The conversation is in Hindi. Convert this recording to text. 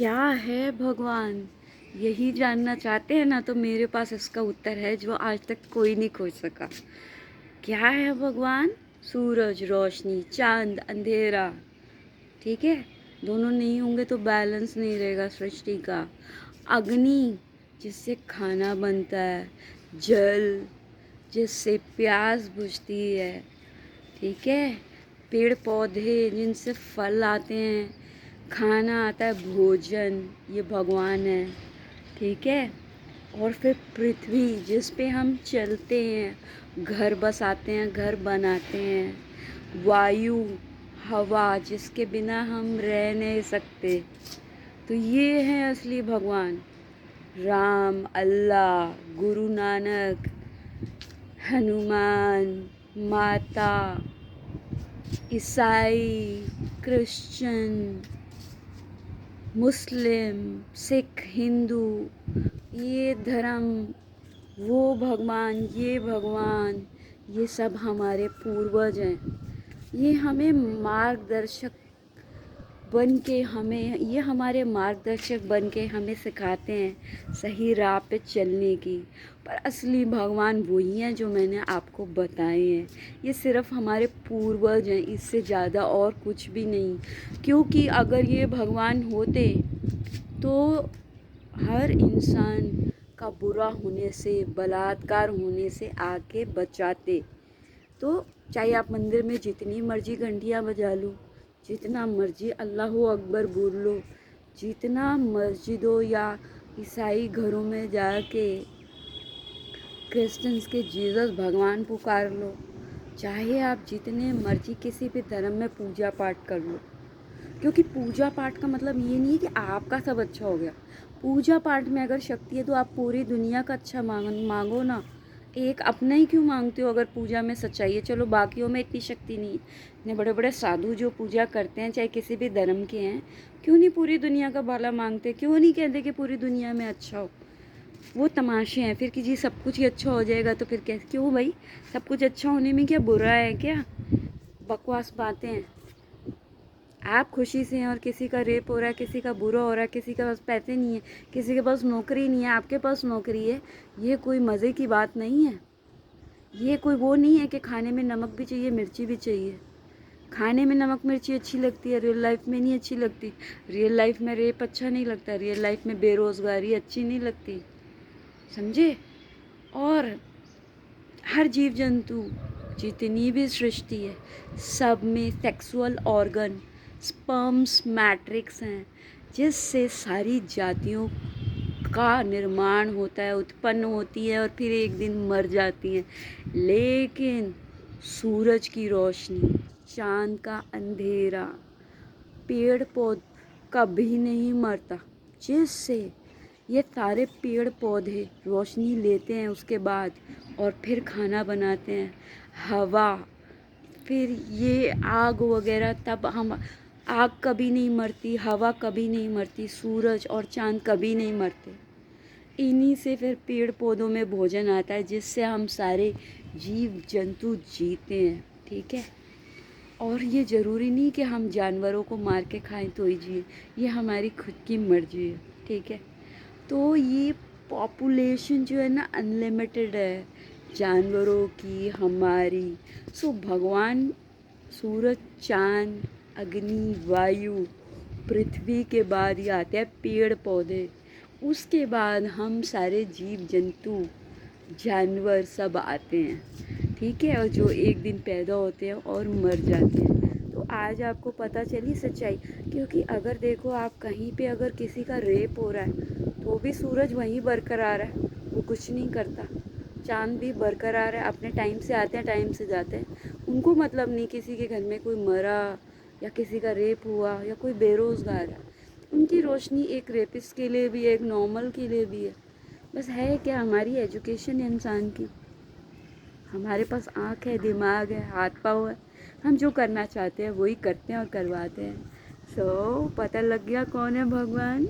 क्या है भगवान? यही जानना चाहते हैं ना, तो मेरे पास इसका उत्तर है जो आज तक कोई नहीं खोज सका। क्या है भगवान? सूरज रोशनी, चांद अंधेरा। ठीक है, दोनों नहीं होंगे तो बैलेंस नहीं रहेगा सृष्टि का। अग्नि, जिससे खाना बनता है। जल, जिससे प्यास बुझती है। ठीक है, पेड़ पौधे जिनसे फल आते हैं, खाना आता है, भोजन, ये भगवान है। ठीक है, और फिर पृथ्वी जिस पे हम चलते हैं, घर बसाते हैं, घर बनाते हैं। वायु, हवा, जिसके बिना हम रह नहीं सकते। तो ये है असली भगवान। राम, अल्लाह, गुरु नानक, हनुमान, माता, ईसाई, क्रिश्चियन, मुस्लिम, सिख, हिंदू, ये धर्म, वो भगवान, ये भगवान, ये सब हमारे पूर्वज हैं। ये हमें मार्गदर्शक बन के हमें ये हमारे मार्गदर्शक बन के हमें सिखाते हैं सही राह पे चलने की। पर असली भगवान वही हैं जो मैंने आपको बताए हैं। ये सिर्फ हमारे पूर्वज हैं, इससे ज़्यादा और कुछ भी नहीं। क्योंकि अगर ये भगवान होते तो हर इंसान का बुरा होने से, बलात्कार होने से आके बचाते। तो चाहे आप मंदिर में जितनी मर्जी घंटियाँ बजा लो, जितना मर्जी अल्लाहू अकबर बोल लो, जितना मस्जिदों या ईसाई घरों में जाके क्रिश्चियंस के जीसस भगवान पुकार लो, चाहे आप जितने मर्जी किसी भी धर्म में पूजा पाठ कर लो। क्योंकि पूजा पाठ का मतलब ये नहीं है कि आपका सब अच्छा हो गया। पूजा पाठ में अगर शक्ति है तो आप पूरी दुनिया का अच्छा मांगो ना। एक अपना ही क्यों मांगते हो अगर पूजा में सच्चाई है? चलो बाकियों में इतनी शक्ति नहीं है। इतने बड़े बड़े साधु जो पूजा करते हैं, चाहे किसी भी धर्म के हैं, क्यों नहीं पूरी दुनिया का भला मांगते? क्यों नहीं कहते कि पूरी दुनिया में अच्छा हो? वो तमाशे हैं फिर कि जी सब कुछ ही अच्छा हो जाएगा तो फिर कैसे? क्यों भाई, सब कुछ अच्छा होने में क्या बुरा है क्या? बकवास बातें हैं। आप खुशी से हैं और किसी का रेप हो रहा है, किसी का बुरा हो रहा है, किसी के पास पैसे नहीं है, किसी के पास नौकरी नहीं है, आपके पास नौकरी है। ये कोई मज़े की बात नहीं है। ये कोई वो नहीं है कि खाने में नमक भी चाहिए, मिर्ची भी चाहिए। खाने में नमक मिर्ची अच्छी लगती है, रियल लाइफ में नहीं अच्छी लगती। रियल लाइफ में रेप अच्छा नहीं लगता, रियल लाइफ में बेरोज़गारी अच्छी नहीं लगती। समझे? और हर जीव जंतु, जितनी भी सृष्टि है, सब में सेक्सुअल ऑर्गन, स्पर्म्स मैट्रिक्स हैं, जिससे सारी जातियों का निर्माण होता है, उत्पन्न होती है और फिर एक दिन मर जाती हैं। लेकिन सूरज की रोशनी, चांद का अंधेरा, पेड़ पौध कभी नहीं मरता, जिससे ये सारे पेड़ पौधे रोशनी लेते हैं उसके बाद और फिर खाना बनाते हैं। हवा, फिर ये आग वगैरह, तब हम आग कभी नहीं मरती, हवा कभी नहीं मरती, सूरज और चांद कभी नहीं मरते। इन्हीं से फिर पेड़ पौधों में भोजन आता है, जिससे हम सारे जीव जंतु जीते हैं। ठीक है, और ये ज़रूरी नहीं कि हम जानवरों को मार के खाएं तो ही जिए, ये हमारी खुद की मर्जी है। ठीक है, तो ये पॉपुलेशन जो है ना अनलिमिटेड है, जानवरों की, हमारी। सो भगवान सूरज, चांद, अग्नि, वायु, पृथ्वी के बाद ये आते हैं पेड़ पौधे। उसके बाद हम सारे जीव जंतु, जानवर सब आते हैं। ठीक है, और जो एक दिन पैदा होते हैं और मर जाते हैं। तो आज आपको पता चली सच्चाई। क्योंकि अगर देखो आप कहीं पे अगर किसी का रेप हो रहा है तो भी सूरज वहीं बरकरार है, वो कुछ नहीं करता। चांद भी बरकरार है, अपने टाइम से आते हैं, टाइम से जाते हैं। उनको मतलब नहीं किसी के घर में कोई मरा या किसी का रेप हुआ या कोई बेरोज़गार है। उनकी रोशनी एक रेपिस्ट के लिए भी है, एक नॉर्मल के लिए भी है। बस है क्या, हमारी एजुकेशन है इंसान की। हमारे पास आँख है, दिमाग है, हाथ पाँव है। हम जो करना चाहते हैं वही करते हैं और करवाते हैं। सो पता लग गया कौन है भगवान?